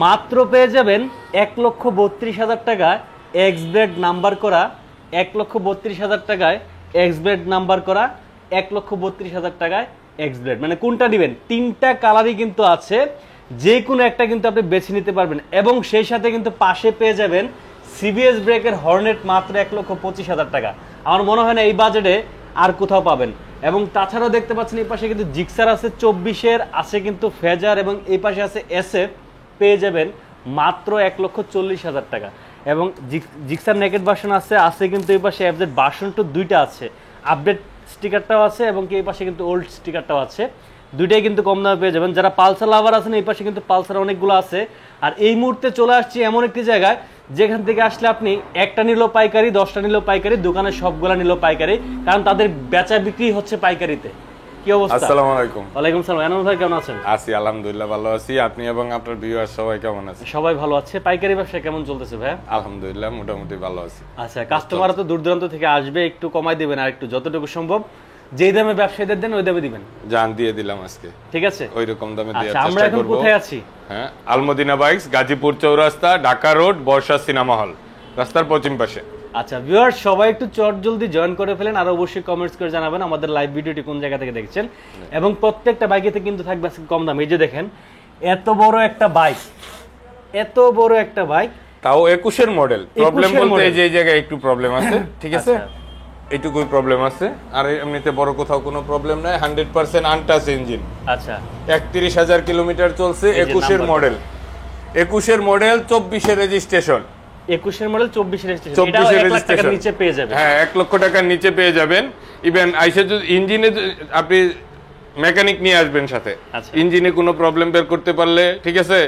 মাত্র পেয়ে যাবেন 1,32,000 টাকায় এক্স ব্লেড নাম্বার করা, 1,32,000 টাকায় এক্স ব্লেড নাম্বার করা, 1,32,000 টাকায় এক্স ব্লেড। মানে কোনটা নেবেন? তিনটা কালারই কিন্তু আছে, যে কোনো একটা কিন্তু আপনি বেছে নিতে পারবেন। এবং সেই সাথে কিন্তু পাশে পেয়ে যাবেন সিবিএস ব্রেকের হর্নেট মাত্র 1,25,000 টাকা। আমার মনে হয় না এই বাজেটে আর কোথাও পাবেন। এবং তাছাড়াও দেখতে পাচ্ছেন এই পাশে কিন্তু জিক্সার আছে 24-এর, আছে কিন্তু ফেজার, এবং এই পাশে আছে এসএফ, পেয়ে যাবেন মাত্র 1,40,000 টাকা। এবং জিক্সার নেকেড ভার্সন আছে কিন্তু এই পাশে এফজেড ভার্সন 2 দুইটা আছে, আপডেট স্টিকারটাও আছে এবং এই পাশে কিন্তু ওল্ড স্টিকারটাও আছে, দুইটাই কিন্তু কম দামে পেয়ে যাবেন। যারা পালসার লাভার আছেন এই পাশে কিন্তু পালসার অনেকগুলো আছে। আর এই মুহূর্তে চলে আসছি এমন একটি জায়গায় যেখান থেকে আসলে আপনি একটা নিলেও পাইকারি, 10টা নিলেও পাইকারি, দোকানের সবগুলা নিলেও পাইকারি, কারণ তাদের বেচা বিক্রি হচ্ছে পাইকারিতে। কি অবস্থা? আসসালামু আলাইকুম। ওয়ালাইকুম সালাম। এনামুল ভাই কেমন আছেন? আছি আলহামদুলিল্লাহ, ভালো আছি। আপনি এবং আপনার ভিউয়ার সবাই কেমন আছেন? সবাই ভালো আছে। পাইকারি ব্যবসা কেমন চলতেছে ভাই? আলহামদুলিল্লাহ মোটামুটি ভালো আছি। আচ্ছা, কাস্টমাররা তো দূর দূরান্ত থেকে আসবে, একটু কমাই দিবেন আর একটু যতটুকু সম্ভব। যেই দামে ব্যবসায়ীদের দেন ওই দামে দিবেন। জান দিয়ে দিলাম আজকে, ঠিক আছে? ওই রকম দামে দেওয়ার চেষ্টা করব। আমরা এখন কোথায় আছি? হ্যাঁ, আলমদিনা বাইকস, গাজীপুর চৌরাস্তা, ঢাকা রোড, বর্ষা সিনেমা হল, রাস্তার পশ্চিম পাশে। আচ্ছা ভিউয়ার্স, সবাই একটু চট জলদি জয়েন করে ফেলেন, আর অবশ্যই কমেন্টস করে জানাবেন আমাদের লাইভ ভিডিওটি কোন জায়গা থেকে দেখছেন। এবং প্রত্যেকটা বাইকেতে কিন্তু থাকবে কম দাম। এই যে দেখেন এত বড় একটা বাইক, এত বড় একটা বাইক, তাও 21-এর মডেল। প্রবলেম বলতে এই যে এই জায়গায় একটু প্রবলেম আছে, ঠিক আছে? এইটুকুই প্রবলেম আছে, আর এমনিতে বড় কোথাও কোনো প্রবলেম নাই। 100% আনটাচ ইঞ্জিন। আচ্ছা, 31,000 কিলোমিটার চলছে। 21-এর মডেল, 21-এর মডেল, 24-এর রেজিস্ট্রেশন। 21-এর মডেল, 24-এর রেজিস্ট্রেশন। এটা 1 লাখ টাকার নিচে পেয়ে যাবেন। হ্যাঁ, 1 লক্ষ টাকার নিচে পেয়ে যাবেন। ইভেন আইসে যদি ইঞ্জিনে আপনি মেকানিক নিয়ে আসবেন সাথে, ইঞ্জিনে কোনো প্রবলেম বের করতে পারলে, ঠিক আছে,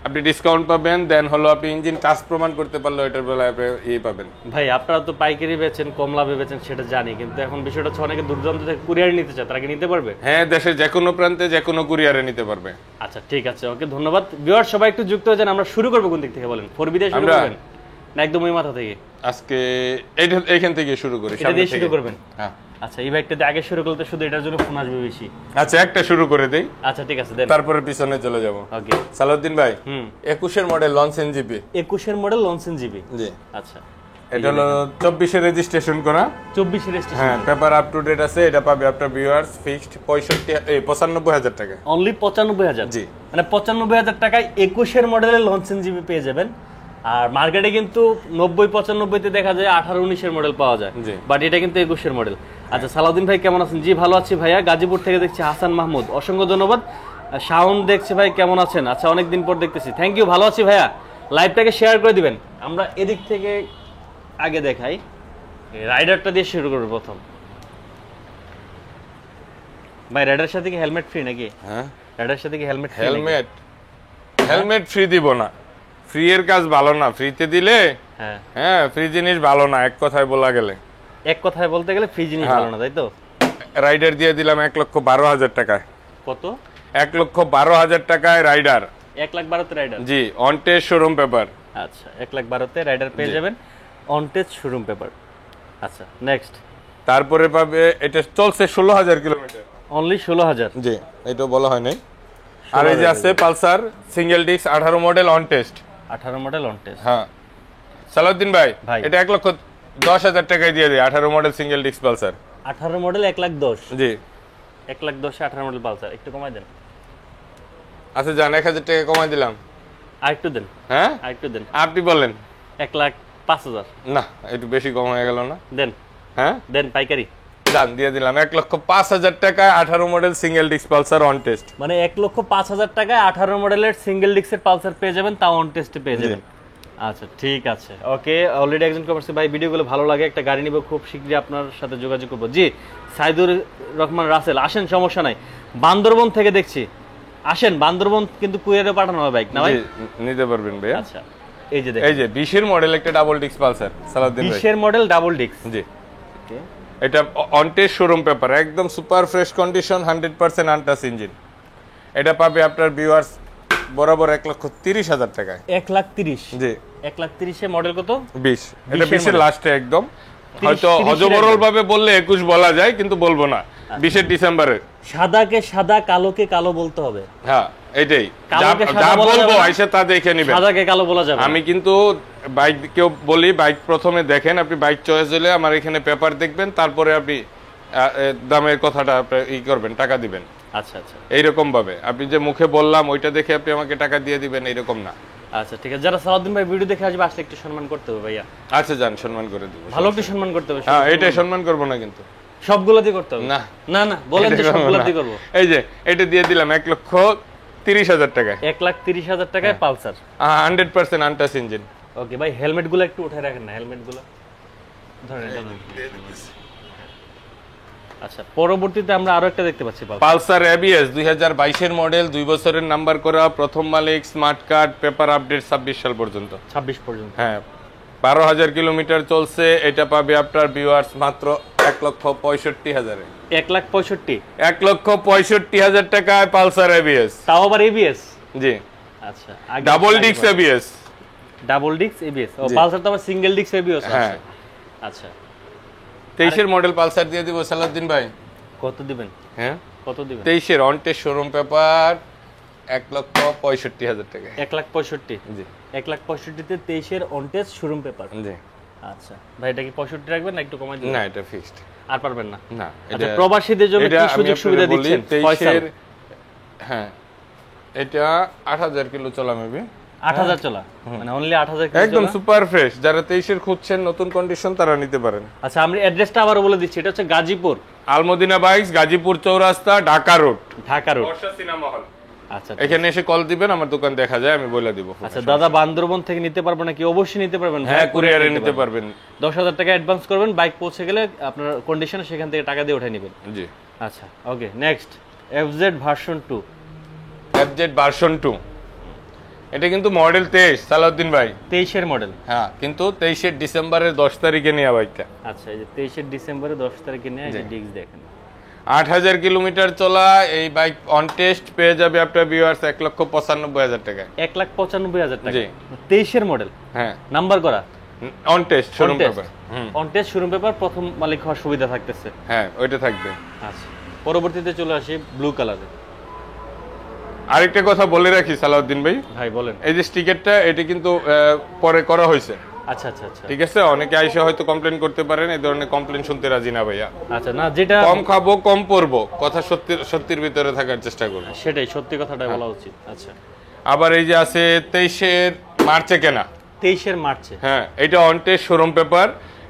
আপনি ডিসকাউন্ট পাবেন। দেন হলো আপনি ইঞ্জিন কাজ প্রমাণ করতে পারলে ওইটার বেলায় আপনি পাবেন। ভাই আপনারা তো পাইকারি বেচেন, কম লাভে বেচেন, সেটা জানি, কিন্তু এখন বিষয়টা হচ্ছে অনেকে দূরদূরান্ত থেকে কুরিয়ারে নিতে চায়, তারা কি নিতে পারবে? হ্যাঁ, দেশের যে কোনো প্রান্তে যে কোনো কুরিয়ারে নিতে পারবে। আচ্ছা ঠিক আছে, ওকে, ধন্যবাদ। ভিউয়ার সবাই একটু যুক্ত হয়ে যান। আমরা শুরু করব কোন দিক থেকে বলেন? 4B দিয়ে শুরু করবেন না একদম ওই মাথা থেকে? আজকে এইখান থেকে শুরু করি, এটা দিয়ে শুরু করবেন? হ্যাঁ। আচ্ছা, এই বাইকটা আগে শুরু করতে শুধু এটার জন্য ফোন আসবে বেশি। আচ্ছা, একটা শুরু করে দেই। আচ্ছা ঠিক আছে, দেন, তারপরে পিছনে চলে যাব। ওকে। সালাউদ্দিন ভাই, 21-এর মডেল লঞ্চ এনজিপি। 21-এর মডেল লঞ্চ এনজিপি, জি। আচ্ছা, এটা হলো 24-এর রেজিস্ট্রেশন করা। 24-এর রেজিস্ট্রেশন, হ্যাঁ, পেপার আপ টু ডেট আছে। এটা পাবে আপনার ভিউয়ার্স ফিক্সড 95,000 টাকা। অনলি 95,000। জি, মানে 95,000 টাকায় 21-এর মডেলের লঞ্চ এনজিপি পেয়ে যাবেন। আর মার্কেটে কিন্তু 90-95-তে দেখা যায় 18-19-এর মডেল পাওয়া যায়, বাট এটা কিন্তু 21-এর মডেল। আচ্ছা, সালাউদ্দিন ভাই কেমন আছেন? জি ভালো আছি ভাইয়া। গাজীপুর থেকে দেখছি হাসান মাহমুদ, অসংখ্য ধন্যবাদ। শাওন দেখছি ভাই, কেমন আছেন? আচ্ছা, অনেকদিন পর দেখতেছি, থ্যাংক ইউ, ভালো আছি ভাইয়া। লাইভটাকে শেয়ার করে দিবেন। আমরা এদিক থেকে আগে দেখাই, রাইডারটা দিয়ে শুরু করব প্রথম। ভাই রাইডারের সাথে কি হেলমেট ফ্রি নাকি? হ্যাঁ, রাইডারের সাথে কি হেলমেট? হেলমেট ফ্রি দিব না। ফ্রি এর কাজ ভালো না, ফ্রিতে দিলে হ্যাঁ ফ্রি জিনিস ভালো না, এক কথায় বলা গেলে। এক কথায় বলতে গেলে ফ্রি জিনিস ভালো না, তাই তো? রাইডার দিয়ে দিলাম 1,12,000 টাকায়। কত? 1,12,000 টাকায় রাইডার। 1,12,000 রাইডার? জি, অন টেস্ট শোরুম পেপার। আচ্ছা, 1,12,000 রাইডার পেয়ে যাবেন, অন টেস্ট শোরুম পেপার। আচ্ছা, নেক্সট। তারপরে পাবে, এটা চলছে 16,000 কিলোমিটার। অনলি 16,000? জি, এটা বলা হয় নাই। আর এই যে আছে Pulsar single disc 18 model on test. 18 model on test, হ্যাঁ। সালাউদ্দিন ভাই, এটা 1,10,000 টাকায় দিয়ে দিই। 18 model single disc Pulsar. 18 model 1,10,000? জি, 1,10,000 18 মডেল পালসার। একটু কমাই দেন। আচ্ছা যান, 1,000 টাকা কমাই দিলাম। আর একটু দেন। হ্যাঁ, আর একটু দেন। আপনি বলেন। 1,05,000? না, একটু বেশি কম হয়ে গেল না? দেন। হ্যাঁ দেন, পাইকারি দাম দিয়ে দিলাম। 1,05,000 টাকায় 18 model single disc Pulsar on test. মানে 1,05,000 টাকায় 18 মডেলের সিঙ্গেল ডিস্কের পালসার পেয়ে যাবেন, তাও অন টেস্টে পেয়ে যাবেন। আচ্ছা ঠিক আছে, ওকে। অলরেডি একজন কমেন্টস, ভাই ভিডিওগুলো ভালো লাগে, একটা গাড়ি নিব, খুব শীঘ্রই আপনার সাথে যোগাযোগ করবো। জি, সাইদুর রহমান রাসেল, আসেন, সমস্যা নাই। বান্দরবন থেকে দেখছি, আসেন। বান্দরবন কিন্তু কুরিয়ারে পাঠানো হবে বাইক, না ভাই? নিতে পারবেন ভাই। আচ্ছা, এই যে দেখেন, এই যে 20-এর মডেল একটা ডাবল ডিস্ক পালসার। সালাউদ্দিন ভাই, 20-এর মডেল ডাবল ডিস্ক। জি, ওকে। এটা অন টেস্ট শোরুম পেপার, একদম super fresh condition, 100% untouch engine. এটা পাবে আপনার ভিউয়ার্স বরাবর 1,30,000 টাকায়। 1,30,000? জি, 1,30,000 মডেল কত? 20। এটা 20-এর লাস্টে একদম। হয়তো অজবরল ভাবে বললে 21 বলা যায়, কিন্তু বলবো না। 20-এর ডিসেম্বরে। সাদাকে সাদা, কালোকে কালো বলতে হবে। হ্যাঁ, এটাই কালোকে যা সাদা বলা বলবো যাবে না? আইসা তা দেখে নিবেন। সাদাকে কালো বলা যাবে না। আমি কিন্তু বাইক কেউ বলি বাইক প্রথমে দেখেন, আপনি বাইক চয়েস হলে আমার এখানে পেপার দেখবেন, তারপরে আপনি দামের কথাটা ই করবেন, টাকা দিবেন। আচ্ছা আচ্ছা, এইরকম ভাবে আপনি যে মুখে বললাম ওইটা দেখে আপনি আমাকে টাকা দিয়ে দিবেন এইরকম না। আচ্ছা ঠিক আছে, যারা সালাউদ্দিন ভাই ভিডিও দেখে আসবে আসলে একটু সম্মান করতে হবে ভাইয়া। আচ্ছা যান, সম্মান করে দিব। ভালো একটু সম্মান করতে হবে। হ্যাঁ, এটাই সম্মান করবো না কিন্তু সবগুলোতে করতে হবে না। না না, বলেন যে সবগুলোতে করব। এই যে এটা দিয়ে দিলাম 1,30,000 টাকায়, 1,30,000 টাকায় পালসার 100% আনটাচ ইঞ্জিন। ওকে ভাই, হেলমেট গুলো একটু উঠায় রাখেন না, হেলমেট গুলো ধরেন এটা ধরেন। আচ্ছা, পরবর্তীতে আমরা আরো একটা দেখতে পাচ্ছি পালসার এবিএস 2022 এর মডেল, 2 বছরের নাম্বার করা, প্রথম মালিক, স্মার্ট কার্ড, পেপার আপডেট 26 সাল পর্যন্ত। 26 পর্যন্ত, হ্যাঁ 12,000 কিলোমিটার চলছে। এটা পাবে আপনার ভিউয়ার্স মাত্র 1,65,000 এ। 1,65,000, 1,65,000 টাকায় পালসার এবিএস, তাও আবার এবিএস। জি আচ্ছা, double disc ABS. Double disc ABS, ও পালসার তো আবার সিঙ্গেল ডিস্ক এবিএস আছে। হ্যাঁ আচ্ছা, 23 এর মডেল পালসার দিয়ে দিব সালাউদ্দিন ভাই। কত দিবেন? হ্যাঁ কত দিবেন? 23 এর অন টেস্ট শোরুম পেপার 1,65,000 টাকা। 1,65,000, জি 1,65,000 তে 23 এর অন টেস্ট শোরুম পেপার। জি। আচ্ছা ভাই, এটা কি 65 রাখবেন না একটু কমাই দিবেন? না, এটা ফিক্সড। আর পারবেন না? না, আচ্ছা, প্রবাসীদের জন্য কি সুযোগ সুবিধা দিচ্ছেন? 23 এর হ্যাঁ, এটা 8,000 কিলো চলা মেবি, 8,000 চলা, মানে অনলি 8,000 কিলো একদম চলা। Super fresh. যারা 23 এর খুঁজছেন নতুন কন্ডিশন তারা নিতে পারেন। আচ্ছা, আমি অ্যাড্রেসটা আবারো বলে দিচ্ছি, এটা হচ্ছে গাজীপুর, আলমদিনা বাইকস, গাজীপুর চৌরাস্তা, ঢাকা রোড, ঢাকা রোড। বর্ষা সিনেমা হল। আচ্ছা এখানে এসে কল দিবেন, আমার দোকান দেখা যায়, আমি বলে দিব। আচ্ছা, দাদা বান্দরবন থেকে নিতে পারবেন নাকি? অবশ্যই নিতে পারবেন। হ্যাঁ, কুরিয়ারে নিতে পারবেন। 10,000 টাকা অ্যাডভান্স করবেন, বাইক পৌঁছে গেলে আপনার কন্ডিশন সেখান থেকে টাকা দিয়ে উঠে নেবেন। জি। আচ্ছা okay, next FZ version 2। FZ version 2, এটা কিন্তু মডেল 23 সালাউদ্দিন ভাই। 23 এর মডেল। হ্যাঁ, কিন্তু 23 এর ডিসেম্বরের 10 তারিখে নেওয়া বাইকটা। আচ্ছা, এই যে 23 এর ডিসেম্বরে 10 তারিখে নিয়ে এই ডিস্ক দেখেন, 8,000 কিলোমিটার চলা এই বাইক অন টেস্ট পেয়ে যাবে আপনার ভিউয়ার্স 1,95,000 টাকায়। 1,95,000 টাকা। জি। 23 এর মডেল, হ্যাঁ নাম্বার করা, on test showroom paper. On test showroom paper, প্রথম মালিক হওয়ার সুবিধা থাকতেছে। হ্যাঁ, ওইটা থাকবে। আচ্ছা, পরবর্তীতে চলে আসি ব্লু কালারে। আরেকটা কথা বলে রাখি সালাউদ্দিন ভাই, ভাই বলেন। এই যে স্টিকারটা, এটা কিন্তু পরে করা হয়েছে। আচ্ছা আচ্ছা আচ্ছা, ঠিক আছে, অনেকে আইসা হয়তো কমপ্লেন করতে পারেন, এই ধরনের কমপ্লেন শুনতে রাজি না ভাইয়া। আচ্ছা, না যেটা কম খাবো কম পরবো, কথা সত্যির ভিতরে থাকার চেষ্টা করবো, সেটাই সত্যি কথাটাই বলা উচিত। আচ্ছা, আবার এই যে আছে 23 এর মার্চে কেনা, 23 এর মার্চে, হ্যাঁ এটা অন টেস্ট শোরুম পেপার,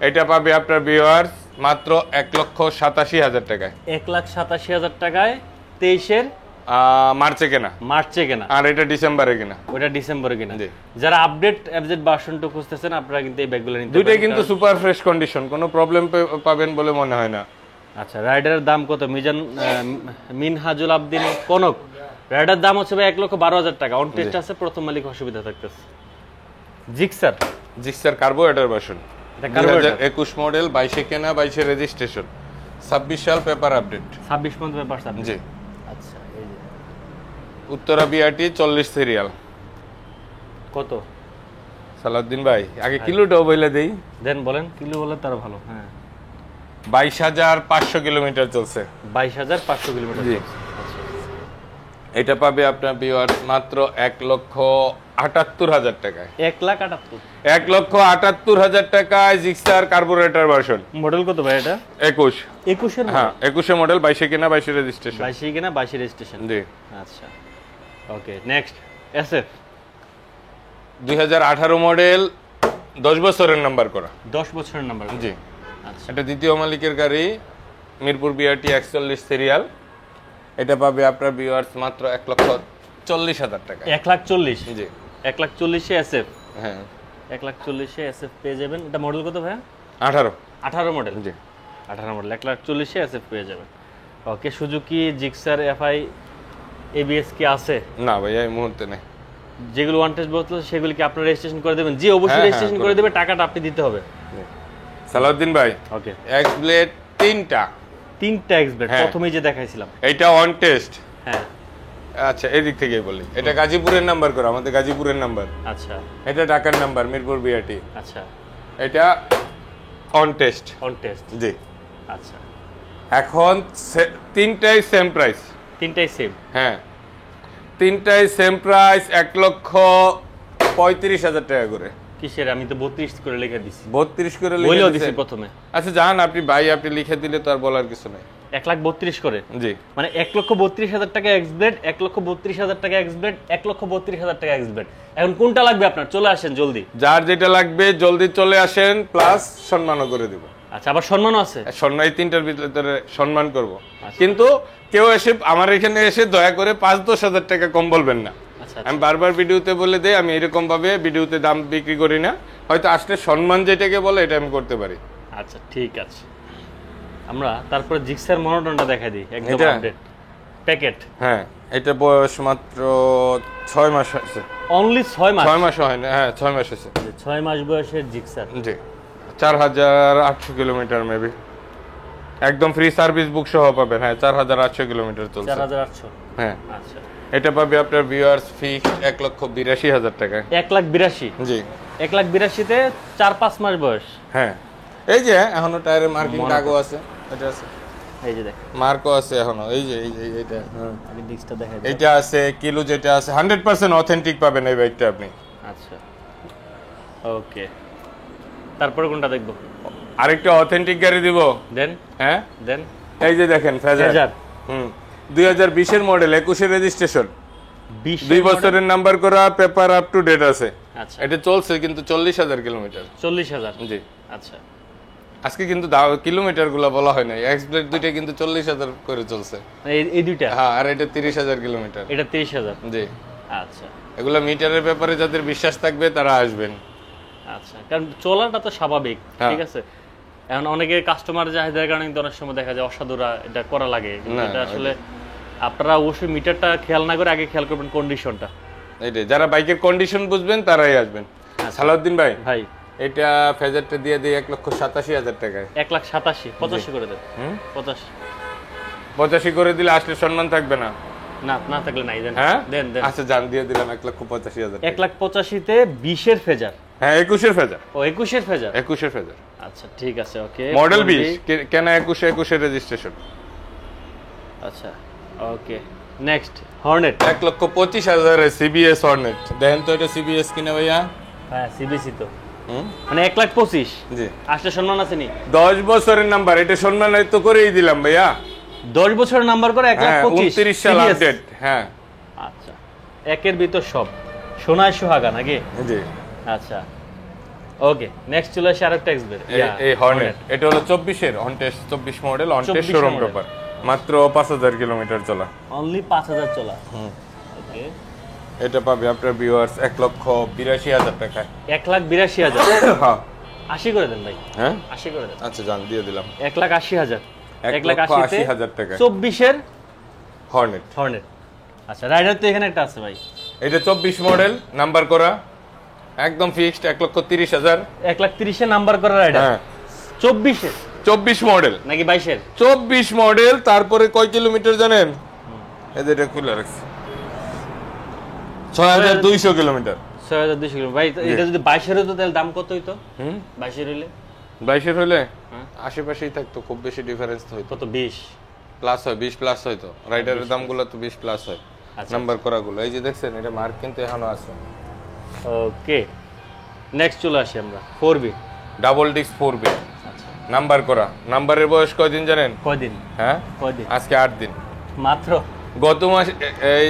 এটা পাবে আপনার ভিউয়ার্স মাত্র 1,87,000 টাকায়। 1,87,000 টাকায় 23 এর মার্চে কেনা, মার্চে কেনা, আর এটা ডিসেম্বরে কেনা। ওটা ডিসেম্বরে কিনা। জি। যারা আপডেট এফজেড ভার্সন 2 খুঁজতেছেন আপনারা কিন্তু এই ব্যাগগুলো নিতে পারেন। দুইটাই কিন্তু সুপার ফ্রেশ কন্ডিশন, কোনো প্রবলেম পাবেন বলে মনে হয় না। আচ্ছা, রাইডারের দাম কত? মিনহাজুল আবদিন কনক, রাইডার দাম হচ্ছে ভাই 1,12,000 টাকা। অন টেস্ট আছে, প্রথম মালিক অসুবিধা থাকতেছে। জিক্সার, জিক্সার কার্বোরেটর ভার্সন, এটা কার্বোরেটর, 2021 মডেল, 22 কেনা, 22 রেজিস্ট্রেশন, 26 সাল পেপার আপডেট। 26 পর্যন্ত ব্যাপার আছে। জি। আচ্ছা, এই যে উত্তরা বিআরটি 40 সিরিয়াল। কত সালাউদ্দিন ভাই আগে কিলোটাও বলে দেই, দেন বলেন, কিলো বলে তার ভালো। হ্যাঁ, 22,500 কিলোমিটার চলছে। 22,500 কিলোমিটার। জি। এটা পাবে আপনার ভিউয়ার্স মাত্র 1,78,000 টাকায়। 1,78,000, 1,78,000 টাকায় জিক্সার কার্বোরেটর ভার্সন। মডেল কত ভাই এটা? 21। 21 এর হ্যাঁ 21 মডেল, 22 কেনা, 22 রেজিস্ট্রেশন। 22 কিনা, 22 রেজিস্ট্রেশন। জি। আচ্ছা ওকে, নেক্সট এসএফ 2018 মডেল, 10 বছরের নাম্বার করা। 10 বছরের নাম্বার। জি। আচ্ছা, এটা দ্বিতীয় মালিকের গাড়ি, মিরপুর বিআরটি 41 সিরিয়াল। এটা পাবে আপনার ভিউয়ার্স মাত্র 1,40,000 টাকা। 1,40,000। জি। 1,40,000 এসএফ। হ্যাঁ 1,40,000 এসএফ পেয়ে যাবেন। এটা মডেল কত ভাই? 18। 18 মডেল। জি। 18 মডেল, 1,40,000 এসএফ পেয়ে যাবেন। ওকে, সুজুকি জিক্সার এফআই এবিএস কি আছে? না ভাইয়া এই মুহূর্তে নেই। যেগুলো ওয়ান টেস্ট বলতো সেগুলো কি আপনারা রেজিস্ট্রেশন করে দেবেন? জি অবশ্যই হ্যাঁ, রেজিস্ট্রেশন করে দেবে, টাকাটা আপনি দিতে হবে। সালাউদ্দিন ভাই ওকে, এক্স ব্লেড 3টা, 3টা এক্সব্লেড হ্যাঁ। প্রথমেই যে দেখাইছিলাম। এটা অন টেস্ট। হ্যাঁ আচ্ছা এদিক থেকে বলি, এটা গাজীপুরের নাম্বার করা, আমাদের গাজীপুরের নাম্বার। আচ্ছা এটা ঢাকার নাম্বার, মিরপুর বিআরটি। আচ্ছা, এটা অন টেস্ট। On test. জি। আচ্ছা, এখন 3টাই সেম প্রাইস। 3টাই সেম। হ্যাঁ তিনটাই সেম প্রাইস 1,35,000 টাকা করে। কিসের? আমি তো 32 করে লিখে দিছি। 32 করে বলেও লিখে দিছি দিয়েছেন প্রথমে। আচ্ছা জান, আপনি ভাই আপনি লিখে দিলে তো আর বলার কিছু নাই। 1,32,000 করে, জি মানে 1,32,000 টাকা এক্স ব্লেড, 1,32,000 টাকা এক্স ব্লেড, 1,32,000 টাকা এক্স ব্লেড। এখন কোনটা লাগবে আপনার? চলে আসেন জলদি। যার যেটা লাগবে জলদি চলে আসেন, প্লাস সম্মানও করে দিব। আচ্ছা, আবার সম্মানও আছে? সম্মান, এই তিনটার ভিতরে সম্মান করব। কিন্তু কেউ এসে আমার এখানে এসে দয়া করে 5-10 হাজার টাকা কম বলবেন না। আচ্ছা, আমি বারবার ভিডিওতে বলে দেই, আমি এরকম ভাবে ভিডিওতে দাম বিক্রি করি না। হয়তো আসলে সম্মান যেটাকে বলে এটা আমি করতে পারি। আচ্ছা ঠিক আছে। আমরা তারপরে জিক্সার মনোটনটা দেখাই দিই, একদম এটা? Update packet. হ্যাঁ, এটা বয়স মাত্র 6 মাস হয়েছে। অনলি 6 মাস? 6 মাস হয় না, হ্যাঁ 6 মাস হয়েছে। 6 মাস বয়সের জিক্সার। জি 4,800 কিলোমিটার মেবি, একদম ফ্রি সার্ভিস বুক সহ পাবেন। হ্যাঁ 4,800 কিলোমিটার চলছে। 4,800? হ্যাঁ আচ্ছা, এটা পাবে আপনার ভিউয়ার্স ফিক্সড 1,82,000 টাকায়। 1,82,000? জি 1,82,000-তে 4-5 মাস বয়স। হ্যাঁ, এই যে এখনো টায়ারের মার্কিং দাগও আছে, এটা আছে, এই যে দেখ, মার্কও আছে এখনো, এই যে এইটা, আগে ডিস্কটা দেখাই দিই। এইটা আছে, কিলো যেটা আছে 100% অথেন্টিক পাবেন এই বাইকটা আপনি। আচ্ছা ওকে, তারপরে কোনটা দেখবো? আরেকটা অথেন্টিক গাড়ি দিব। দেন। হ্যাঁ দেন। এই যে দেখেন ফেজার। 2020 এর মডেল, 21 এর রেজিস্ট্রেশন, 2 বছরের নাম্বার করা, পেপার আপ টু ডেট আছে। আচ্ছা, এটা চলছে কিন্তু 40,000 কিলোমিটার। 40,000? জি আচ্ছা, আজকে কিন্তু কিলোমিটার গুলা বলা হয় নাই, এক্স ব্লেড দুইটা কিন্তু 40,000 করে চলছে। এই দুইটা? হ্যাঁ, আর এটা 30,000 কিলোমিটার। এটা 23,000? জি আচ্ছা এগুলা মিটারের ব্যাপারে যাদের বিশ্বাস থাকবে তারা আসবেন। আচ্ছা, কারণ চলাটা তো স্বাভাবিক, হ্যাঁ। ঠিক আছে। এখন অনেকে কাস্টমার চাহিদার কারণে কিন্তু অনেক সময় দেখা যায় অসাধুরা এটা করা লাগে, কিন্তু না, এটা আসলে আপনারা অবশ্যই মিটারটা খেয়াল না করে আগে খেয়াল করবেন কন্ডিশনটা। এইটাই, যারা বাইকের কন্ডিশন বুঝবেন তারাই আসবেন। সালাউদ্দিন ভাই, ভাই এটা ফেজারটা দিয়ে দিই 1,87,000 টাকায়। 1,87,000? 85 করে দেন। 85? 85 করে দিলে আসলে সম্মান থাকবে না? না, না থাকলে নাই, দেন। হ্যাঁ দেন দেন। আচ্ছা জান, দিয়ে দিলাম 1,85,000। 1,85,000-তে 20-এর ফেজার? হ্যাঁ 21 এর ফেজার। ও 21-এর ফেজার? 21 এর ফেজার। আচ্ছা ঠিক আছে, ওকে। মডেল 20, কেন 21 এর রেজিস্ট্রেশন। আচ্ছা ওকে, নেক্সট হর্নেট। 1,25,000 এর সিবিএস হর্নেট। দেখেন তো এটা সিবিএস কিনা ভাইয়া? হ্যাঁ সিবিসি তো, মানে 1,25,000? জি। আসলে সম্মান আছে নি? 10 বছরের নাম্বার, এটা সম্মান তো করেই দিলাম ভাইয়া। 10 বছরের নাম্বার করে 1,25,000? 29 সাল আপডেট। হ্যাঁ আচ্ছা, একের ভিতর সব সোনায় সোহাগা নাকি? জি। আচ্ছা ওকে, নেক্সট চলে আসে আরেকটা এক্সবের, এই হর্নেট, এটা হলো 24 এর on test, 24 model, on test showroom paper, মাত্র 5,000 কিলোমিটার চলা। অনলি 5,000 চলা? ওকে, এটা পাবে আপনার ভিউয়ার্স 1,82,000 টাকায়। 1,82,000? হ্যাঁ 80 করে দেন ভাই। হ্যাঁ 80 করে দেন। আচ্ছা জান, দিয়ে দিলাম 1,80,000। 1,80,000 টাকা 24-এর হর্নেট। হর্নেট। আচ্ছা, রাইডার তো এখানে একটা আছে ভাই। এটা 24 মডেল, নাম্বার করা, একদম ফিক্সড 1,30,000। 1,30,000-এ নাম্বার করা রাইডার? হ্যাঁ 24-এর? 24 মডেল নাকি 22-এর? 24 মডেল। তারপরে কয় কিলোমিটার জানেন? এদের এটা খুলে রাখছি, 6,200 কিলোমিটার। 6,200 কিলো ভাই। এটা যদি 22-এর হতো তাহলে দাম কত হইতো? 22-এর হইলে? 22 হলে আশেপাশেই থাকতো, খুব বেশি ডিফারেন্স তো হইতো। কত? 20 প্লাস হয়, 20 প্লাস হয়তো। রাইডারের দামগুলো তো 20 প্লাস হয়। আচ্ছা। নাম্বার করাগুলো এই যে দেখছেন, এটা মার্ক কিন্তু এখনো আছে। ওকে, নেক্সট চলে আসি আমরা 4B। ডাবল ডিস্ক 4B, আচ্ছা, নাম্বার করা। নাম্বারের বয়স কয়দিন জানেন? কয়দিন? হ্যাঁ কয়দিন? আজকে 8 দিন। মাত্র? গত মাস এই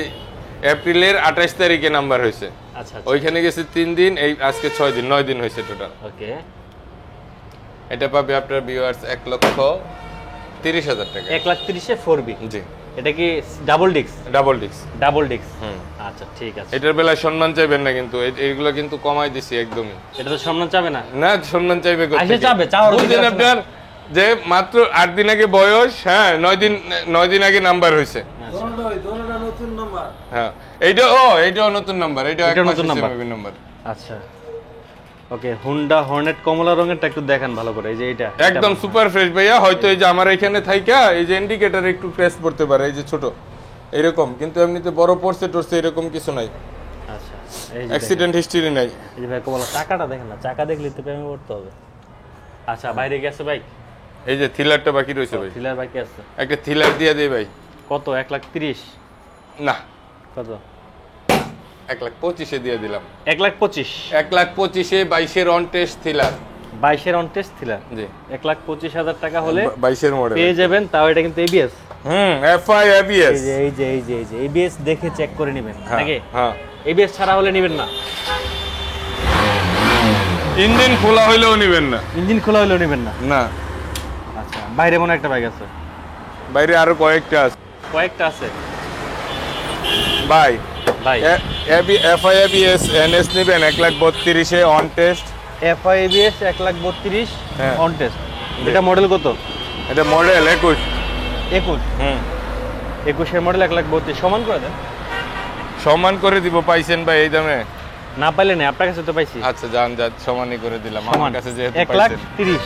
এপ্রিলের 28 তারিখে নাম্বার হয়েছে। আচ্ছা ওইখানে গেছে 3 দিন, এই আজকে 6 দিন, 9 দিন হয়েছে টোটাল। ওকে, এটা পাবে আপনার ভিউয়ার্স 1,30,000 টাকা। 1,30,000-এ 4B? জি। এটা কি double disc? Double disc. Double disc, আচ্ছা ঠিক আছে। এটার বেলায় সম্মান চাইবেন না কিন্তু, এইগুলো কিন্তু কমাই দিছি একদমই। এটা তো সম্মান চাবে না? না, সম্মান চাইবে কোথা আইসে থেকে? চাবে, চাওয়ার বুঝলেন অধিকার আছে আপনার যে মাত্র 8 দিন আগে বয়স, হ্যাঁ 9 দিন আগে নাম্বার হয়েছে। হ্যাঁ এইটাও নতুন নাম্বার, এটা এটাও এক নতুন মাসের নাম্বার? Semi number. আচ্ছা ওকে, হুন্ডা হর্নেট কমলা রঙেরটা একটু দেখান ভালো করে। এই যে এটা একদম সুপার ফ্রেশ ভাইয়া। হয়তো এই যে আমার এখানে থাইকা এই যে ইন্ডিকেটর একটু ক্র্যাশ পড়তে পারে, এই যে ছোট এরকম, কিন্তু এমনিতে বড় পড়ছে টরছে এরকম কিছু নাই। আচ্ছা, এই যে অ্যাক্সিডেন্ট হিস্ট্রি নাই। এই যে ভাই কমলা, চাকাটা দেখেন না, চাকা দেখলে তো প্রেমে পড়তে হবে। আচ্ছা, বাইরে গেছে ভাই? এই যে থ্রিলারটা বাকি রয়েছে ভাই, থ্রিলার বাকি আছে? একটা থ্রিলার দিয়ে দেই ভাই। কত? 1,30,000? না, কত? 1,25,000 দিয়ে দিলাম। 1,25,000 1,25,000 22-এর অন টেস্ট থ্রিলার। 22-এর অন টেস্ট থ্রিলার জি 1,25,000 টাকা হলে 22-এর মডেল পেয়ে যাবেন। তাও এটা কিন্তু এবিএস, FI ABS। এই যে এবিএস দেখে চেক করে নেবেন নাকি? হ্যাঁ এবিএস ছাড়া হলে নেবেন না। ইঞ্জিন খোলা হইলেও নেবেন না। ইঞ্জিন খোলা হলেও নেবেন না। না আচ্ছা, বাইরে মনে হয় একটা বাইক আছে। বাইরে আরো কয়েকটা আছে কয়েকটা আছে ভাই। ভাই। FI ABS NS নেবেন 1,32,000 অন টেস্ট। এফআই এবিএস 1,32,000 হ্যাঁ। On test. এটা মডেল কত? এটা মডেল 21। 21-এর মডেল 1,32,000 সমান করে দেন। সমান করে দিব। পাইছেন ভাই এই দামে? না পাইলে না, আপনার কাছে তো পাইছি। আচ্ছা যান সমানই করে দিলাম আমার কাছে যেহেতু পাইছেন। 1,30,000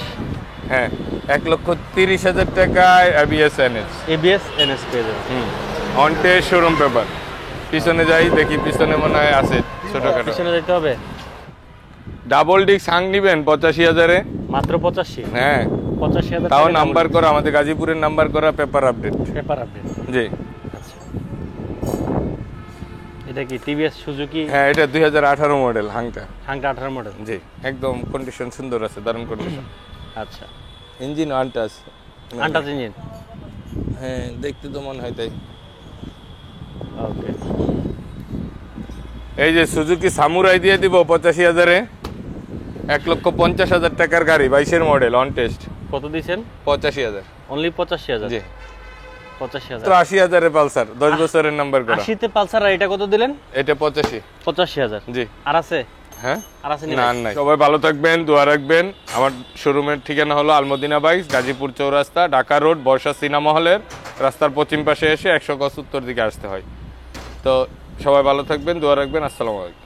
হ্যাঁ 1,30,000 টাকায় ABS NS এবিএস এনএস পেয়ে যাবেন। On test showroom paper. পিছনে যাই দেখি, পিছনে মনে হয় আছে ছোটখাটো। পিছনে যেতে হবে। ডাবল ডিস্ক হাং নিবেন 85,000-এ মাত্র 85। হ্যাঁ 85,000 তাও নাম্বার করা, আমাদের গাজীপুরের নাম্বার করা, পেপার আপডেট। Paper update. জি এটা কি টিভিএস সুজুকি? হ্যাঁ এটা 2018 মডেল হাংটা। 18 মডেল। জি একদম কন্ডিশন সুন্দর আছে, দারুণ কন্ডিশন। আচ্ছা, ইঞ্জিন আনটাচ। Untouch engine. হ্যাঁ দেখতে তো মনে হয় তাই। ওকে। এই যে সুজুকি সামুরাই দিয়ে দিব 85,000-এ। 1,50,000 টাকার গাড়ি, 22-এর মডেল অন টেস্ট। কত দিয়েছেন? 85,000। অনলি 85,000? জি 85,000। তো 80,000-এ পালসার 10 বছরের নাম্বার করা। 80-তে পালসার, আর এটা কত দিলেন? এটা 85। 85,000। জি আর আছে? হ্যাঁ আর আছে না নাই। সবাই ভালো থাকবেন, দোয়া রাখবেন। আমার শোরুমের ঠিকানা হলো আলমদিনা বাইকস, গাজীপুর চৌরাস্তা, ঢাকা রোড, বর্ষা সিনেমা হলের রাস্তার পশ্চিম পাশে এসে 100 গজ উত্তর দিকে আসতে হয়। তো সবাই ভালো থাকবেন, দোয়া রাখবেন। আসসালামু আলাইকুম।